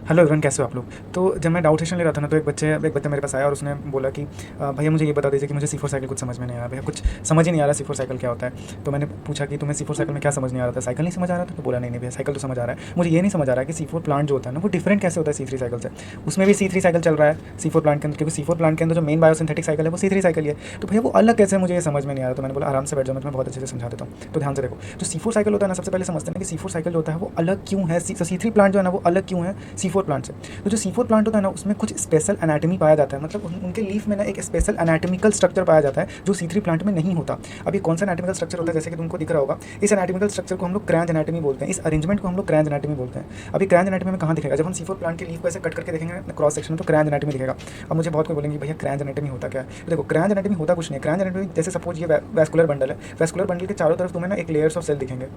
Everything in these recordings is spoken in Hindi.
हेलो एवरीवन, कैसे हो आप लोग। तो जब मैं डाउट सेशन ले रहा था ना, तो एक बच्चा मेरे पास आया और उसने बोला कि भैया मुझे ये बता दीजिए कि मुझे C4 साइकिल कुछ समझ में नहीं आ रहा, भैया कुछ समझ ही नहीं आ रहा C4 साइकिल क्या होता है। तो मैंने पूछा कि तुम्हें C4 साइकिल में क्या समझ नहीं आ रहा था, साइकिल नहीं समझ आ रहा था। तो बोला नहीं भैया, साइकिल तो समझ आ रहा है, मुझे ये नहीं समझ आ रहा है कि C4 प्लांट जो होता है ना वो डिफरेंट कैसे होता है C3 साइकिल से। उसमें भी C3 साइकिल चल रहा है C4 प्लांट के अंदर, क्योंकि C4 प्लांट के अंदर जो मेन बायोसिंथेटिक साइकिल है वो C3 साइकिल है। तो भैया वो अलग कैसे, मुझे ये समझ में नहीं आ रहा। तो मैंने बोला आराम से बैठ जाओ, मैं तुम्हें बहुत अच्छे से समझा देता हूँ। तो ध्यान से देखो, जो C4 साइकिल होता है ना, सबसे पहले समझते हैं कि C4 साइकिल जो होता है वो अलग क्यों है, C3 प्लांट जो है ना वो अलग क्यों है C4 प्लांट से। तो जो C4 प्लांट होता है ना उसमें कुछ स्पेशल एनाटॉमी पाया जाता है, मतलब उनके लीफ में ना एक स्पेशल एनाटॉमिकल स्ट्रक्चर पाया जाता है जो C3 प्लांट में नहीं होता। अब ये कौन सा एनाटॉमिकल स्ट्रक्चर होता है, जैसे कि तुमको दिख रहा होगा, इस एनाटॉमिकल स्ट्रक्चर को हम लोग क्रैंज एनाटॉमी बोलते हैं, इस अरेंजमेंट को हम लोग क्रैंज एनाटॉमी बोलते हैं। अभी क्रैंज एनाटॉमी में कहाँ दिखेगा, जब हम C4 प्लांट के लीफ को ऐसे कट करके देखेंगे क्रॉस सेक्शन में, तो क्रैंज एनाटॉमी दिखेगा। अब मुझे बहुत कोई बोलेंगे भैया क्रैंज एनाटॉमी होता क्या है। तो देखो, क्रैंज एनाटॉमी होता कुछ नहीं है। क्रैंज एनाटॉमी जैसे सपोज ये वैस्कुलर बंडल है, वैस्कुलर बंडल के चारों तरफ तुम्हें ना एक लेयर्स ऑफ सेल दिखेंगे,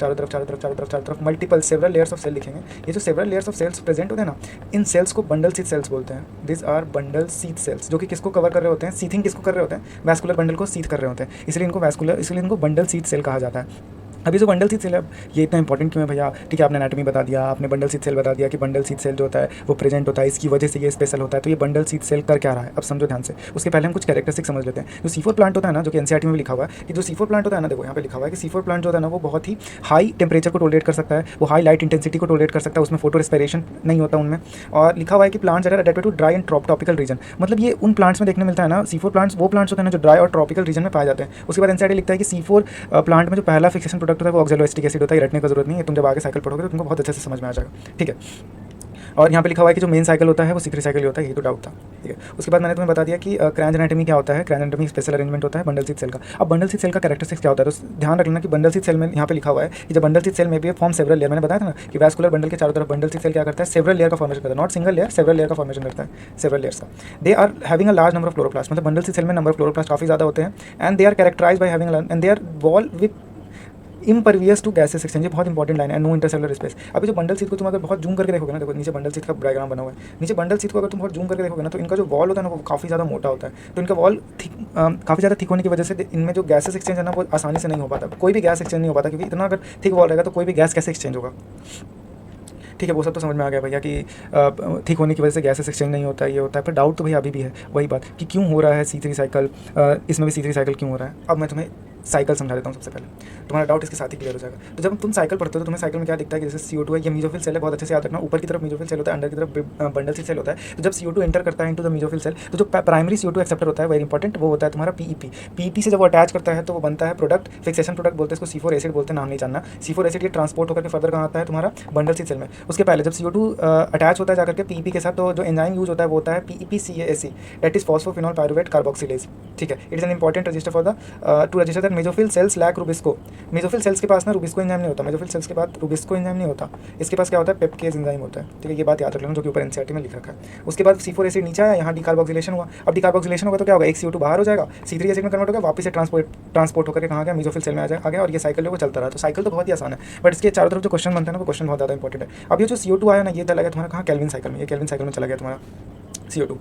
चारों तरफ multiple several layers of cell दिखेंगे। ये जो several layers of cells present होते हैं ना, इन सेल्स को बंडल सीथ सेल्स बोलते हैं। This are bundle sheath cells, जो कि किसको कवर कर रहे होते हैं, सीथिंग किसको कर रहे होते हैं, वैस्कुलर बंडल को सीथ कर रहे होते हैं, इसलिए इनको बंडल सीथ सेल कहा जाता है। अभी जो बंडल सीथ सेल है, ये इतना इंपॉर्टेंट क्यों है भैया। ठीक है, आपने एनाटॉमी बता दिया, आपने बंडल सीथ सेल बता दिया कि बंडल सीथ सेल जो होता है वो प्रेजेंट होता है, इसकी वजह से ये स्पेशल होता है। तो ये बंडल सीथ सेल कर क्या रहा है, अब समझो ध्यान से। उसके पहले हम कुछ कैरेक्टरिस्टिक समझ लेते हैं। जो C4 प्लांट होता है ना, जो कि NCERT में भी लिखा हुआ है कि जो C4 प्लांट होता है ना, देखो यहाँ पे लिखा हुआ है कि C4 प्लांट जो होता है ना वो बहुत ही हाई टेम्परेचर को टोलरेट कर सकता है, वो हाई लाइट इंटेंसिटी को टोलरेट कर सकता है, उसमें फोटो रेस्पिरेशन नहीं होता उनमें। और लिखा हुआ है कि plants are adapted to dry and tropical region, मतलब ये उन प्लांट्स में देखने मिलता है ना, C4 प्लांट्स वो प्लांट्स होते हैं ना जो ड्राई और ट्रॉपिकल रीजन में पाए जाते हैं। उसके बाद NCERT लिखता है कि C4 प्लांट में जो पहला फिक्सेशन प्रोडक्ट होता है वो ऑक्सैलोएसिटिक एसिड होता है। रटने की जरूरत नहीं है, तुम जब आगे साइकिल पढ़ोगे तो तुमको बहुत अच्छे से समझ में आ जाएगा। ठीक है, और यहाँ पे लिखा हुआ है कि जो मेन साइकिल होता है वो C3 साइकिल होता है, ये तो डाउट था। ठीक है, उसके बाद मैंने तुम्हें बता दिया कि क्रैंज एनाटॉमी क्या होता है। क्रैंज एनाटॉमी स्पेशल अरेंजमेंट होता है बंडल सीथ सेल का। अब बंडल सीथ सेल का कैरेक्टरिस्टिक्स क्या होता है, तो ध्यान रखना कि बंडल सीथ सेल में यहाँ पे लिखा हुआ है कि जब बंडल सीथ सेल में भी फॉर्म सेवरल लेयर, मैंने बताया था ना कि वैस्कुलर बंडल के चारों तरफ बंडल सीथ सेल क्या करता है, सेवरल लेयर का फॉर्मेशन करता है, not single layer, several layer का फॉर्मेशन करता है, सेवरल लेयर्स का। They are having a large number of chloroplast, मतलब बंडल सीथ सेल में नंबर ऑफ क्लोरोप्लास्ट काफी ज़्यादा होते हैं। And they are characterise by having and they are wall with impervious to gases exchange, ये बहुत इंपॉर्टेंट लाइन है, नो इंटरसेलुलर स्पेस। अभी जो बंडल सीथ को तुम अगर बहुत जूम करके देखोगे ना, देखो नीचे बंडल सीथ का डायग्राम बना हुआ है, नीचे बंडल सीथ को अगर तुम बहुत जूम करके देखोगे ना, तो इनका जो वॉल होता है ना वो काफ़ी ज़्यादा मोटा होता है। तो इनका वॉल काफ़ी ज़्यादा थिक होने की वजह से इनमें जो गैसेस एक्सचेंज है ना वो आसानी से नहीं हो पाता, कोई भी गैस एक्सचेंज नहीं हो पाता, क्योंकि इतना अगर थिक वॉल रहेगा तो कोई भी गैस कैसे एक्सचेंज होगा। ठीक है, वो सब तो समझ में आ गया भैया कि ठीक होने की वजह से गैसेस एक्सचेंज नहीं होता है, ये होता है। पर डाउट तो भैया अभी भी है, वही बात कि क्यों हो रहा है C3 साइकिल, इसमें भी C3 साइकिल क्यों हो रहा है। अब मैं तुम्हें साइकिल समझा देता हूँ। सबसे पहले तुम्हारा डाउट इसके साथ ही क्लियर हो जाएगा। तो जब तुम साइकिल पढ़ते हो तो तुम्हें साइकिल में क्या दिखता है कि जैसे CO2 है, ये मीजोफिल सेल है, बहुत अच्छे से याद रखना। ऊपर की तरफ मीजोफिल सेल होता है, अंदर की तरफ बंडल सीथ सेल होता है। तो जब CO2 एंटर करता है इनटू द मीजोफिल सेल, तो जो प्राइमरी CO2 एक्सेप्टर होता है वेरी इंपॉर्टेंट, वो होता है तुम्हारा PEP। PEP से जब वो अटैच करता है तो वो बनता है प्रोडक्ट, फिक्सेशन प्रोडक्ट बोलते हैं इसको, C4 एसिड बोलते हैं, नाम नहीं जानना। C4 एसिड ये ट्रांसपोर्ट होकर के फर्दर कहाँ आता है, तुम्हारा बंडल सीथ सेल में। उसके पहले जब CO2 अटैच होता है जाकर के PEP के साथ, तो जो एंजाइम यूज होता है वो होता है PEPCASE, that is phosphoenol pyruvate carboxylase. ठीक है, it is an important register for the two register that mesophyll cells lack rubisco. Mesophyll cells के पास ना रुबिस्को एंजाइम नहीं होता, मेसोफिल सेल्स के बाद रुबिस्को एंजाइम नहीं होता, इसके पास क्या होता है, पेप्केज एंजाइम होता है। ठीक है, ये बात याद रख लेना, जो कि ऊपर NCERT में लिख रखा है। उसके बाद C4 एसिड नीचे आया, यहाँ डिकार्बोक्सिलेशन हुआ। अब डिकार्बोक्सिलेशन होगा तो क्या होगा, एक CO2 बाहर हो जाएगा, C3 एसिड में कन्वर्ट होगा, वापस से ट्रांसपोर्ट होकर कहाँ गया, मेसोफिल सेल में आ गया, और ये साइकिल वो चलता रहा। तो साइकिल तो बहुत ही आसान है, बट इसके चारों तरफ जो क्वेश्चन बनता है ना वो क्वेश्चन बहुत ज़्यादा इंपॉर्टेंट है। अब ये जो CO2 आया ना, ये चला गया तुम्हारा कहाँ, केल्विन साइकिल में, ये केल्विन साइकिल में चला गया तुम्हारा CO2।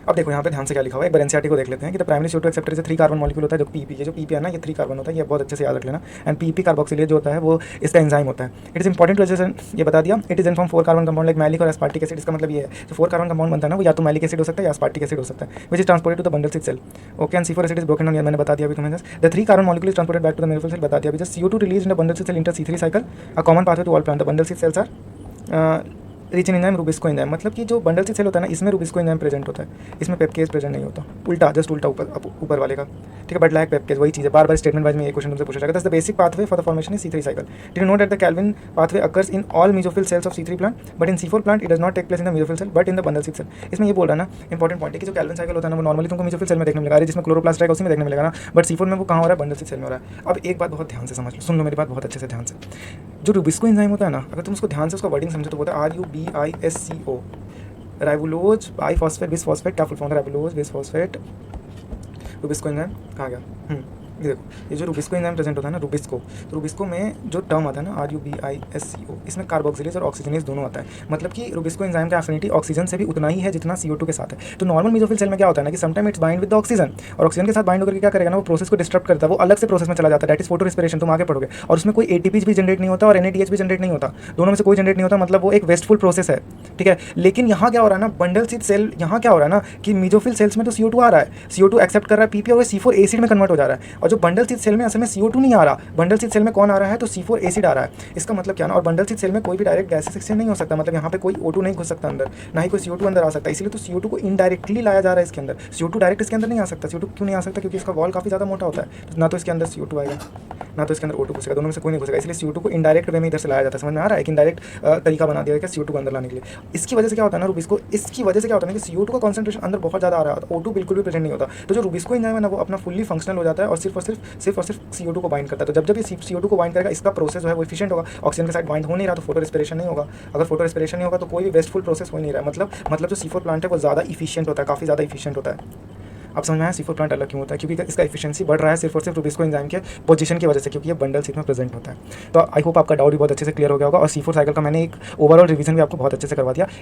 अब देखो यहाँ पे ध्यान से क्या लिखा हुआ है, एक बार NCERT को देख लेते हैं कि द प्राइमरी CO2 एक्सेप्टर से 3 कार्बन मॉलिक्यूल होता है, जो PEP, ये जो PEP है ना, ये 3 कार्बन होता है, ये बहुत अच्छे से याद रख लेना। एंड PEP कार्बोक्सिलेज जो होता है वो इसका एंजाइम होता है। इट इज इंपॉर्टेंट रजिस्टर, ये बता दिया। It is in form 4 carbon compound like malic और एस्पार्टिक एसिड। इसका मतलब ये है जो 4 कार्बन कंपाउंड बनता है ना वो या तो मैलिक एसिड हो सकता है या एस्पार्टिक एसिड हो सकता है, which is transported to the bundle sheath cell. Okay, and C4 acid is broken down, ये मैंने बता दिया अभी तुम्हें just. The 3 carbon molecule is transported back to the mesophyll cell, बता दिया अभी just. CO2 release in the bundle sheath cell enter C3 cycle, a common pathway to all plant. The bundle sheath cells are rich in enzyme rubisco enzyme, मतलब कि जो बंडल सीथ सेल होता है ना इसमें रुबिस्को एंजाइम प्रेजेंट होता है, इसमें पेप्केज प्रेजेंट नहीं होता, उल्टा, जस्ट उल्टा ऊपर वाले का। ठीक है, बट लाइक पेप्केज, वही चीज़ है, बार बार स्टेटमेंट वाइज में ये क्वेश्चन तुमसे पूछा जाएगा। That's the basic pathway for the formation is C3 cycle. Do you know that the Calvin pathway occurs in all mesophyll cells of C3 plant, but in C4 plant it does not take place in the mesophyll cell but in the bundle sheath cell. इसमें ये बोल रहा है ना, इंपॉर्टेंट पॉइंट है कि जो कैल्विन साइकिल होता है ना वो नॉर्मली तुमको मेसोफिल सेल में देखने मिलेगा, जिसमें क्लोरोप्लास्ट रहेगा उसी में देखने मिलेगा ना, बट C4 में वो कहाँ हो रहा है, बंडल सीथ सेल में हो रहा है। अब एक बात बहुत ध्यान से समझ लो, सुन लो मेरी बात बहुत अच्छे से ध्यान से। जो रुबिस्को एंजाइम होता है ना, अगर तुम उसको ध्यान से उसका वर्डिंग समझो तो होता है RUBISCO, राइबोलोज बाइफॉस्फेट बिसफॉस्फेट, क्या फुल फॉर्म है, राइबोलोज बिसफॉस्फेट रुबिस्को एंजाइम कहाँ गया। ये देखो, ये जो रुबिस्को एंजाइम प्रेजेंट होता है ना, रुबिस्को, तो रुबिस्को में जो टर्म आता है ना RUBISCO, इसमें कार्बोक्सिलेज और ऑक्सीजनेज दोनों आता है। मतलब कि रुबिस्को एंजाइम का एफिनिटी ऑक्सीजन से भी उतना ही है जितना CO2 के साथ है। तो नॉर्मल मेसोफिल सेल में क्या होता है ना कि sometime it's bind with the oxygen, और ऑक्सीजन के साथ बाइंड होकर क्या करेगा ना, वो प्रोसेस को डिस्टर्ब करता है, वो अलग से प्रोसेस में चला जाता है, दैट इज फोटो रेस्पिरेशन, तुम आगे पढ़ोगे। और उसमें कोई ATP भी जनरेट नहीं होता और NADH भी जनरेट नहीं होता, दोनों में से कोई जनरेट नहीं होता, मतलब वो एक वेस्टफुल प्रोसेस है। ठीक है। लेकिन यहाँ क्या हो रहा है ना, बंडल स्थित सेल, यहाँ क्या हो रहा है ना कि मेसोफिल सेल्स में तो CO2 आ रहा है, CO2 एक्सेप्ट कर रहा है PP और C4 एसिड में कन्वर्ट हो जा रहा है। और जो बंडल स्थित सेल में असल में CO2 नहीं आ रहा, बंडल स्थित सेल में कौन आ रहा है, तो C4 एसिड आ रहा है। इसका मतलब क्या ना, और बंडल स्थित सेल में कोई भी डायरेक्ट गैसेस एक्सचेंज नहीं हो सकता, मतलब यहाँ पे कोई O2 नहीं घुस सकता अंदर, ना ही कोई CO2 अंदर आ सकता है। इसलिए तो CO2 को इनडायरेक्टली लाया जा रहा है इसके अंदर। CO2 डायरेक्ट इसके अंदर नहीं आ सकता। CO2 क्यों नहीं आ सकता, क्योंकि इसका वॉल काफ़ी ज़्यादा मोटा होता है, ना तो इसके अंदर CO2 आएगा, ना तो इसके अंदर O2 घुसेगा, दोनों में से कोई नहीं घुसेगा। इसलिए CO2 को इनडायरेक्ट वे में इधर से लाया जाता है। समझ में आ रहा है, एक इनडायरेक्ट तरीका बना दिया है कि CO2 को अंदर लाने के लिए। इसकी वजह से क्या होता है ना रुबिस्को, इसकी वजह से क्या होता है ना कि CO2 का कॉन्सेंट्रेशन अंदर बहुत ज़्यादा आ रहा है, O2 बिल्कुल भी प्रेजेंट नहीं होता। तो जो रुबिस्को एंजाइम है ना, वो अपना फुल्ली फंक्शनल हो जाता है और सिर्फ CO2 को बाइंड करता है। तो जब ये CO2 को बाइंड करेगा, इसका प्रोसेस जो है वो एफिशिएंट होगा। ऑक्सीजन के साथ बाइंड हो नहीं रहा तो फोटो रेस्पिरेशन नहीं होगा। अगर फोटो रेस्पिरेशन नहीं होगा तो कोई भी वेस्टफुल प्रोसेस हो नहीं रहा है। मतलब जो C4 प्लांट है वो ज़्यादा इफिशिएंट होता है, काफ़ी ज़्यादा इफिशिएंट होता है। अब समझ में आया C4 प्लांट अलग क्यों होता है, क्योंकि इसका एफिशिएंसी बढ़ रहा है सिर्फ और सिर्फ रुबिस्को एंजाइम के पोजीशन की वजह से, क्योंकि ये बंडल स्थित में प्रेजेंट होता है। तो आई होप आपका डाउट भी बहुत अच्छे से क्लियर हो गया होगा और C4 साइकिल का मैंने एक ओवरऑल रिवीजन भी आपको बहुत अच्छे से करवा दिया।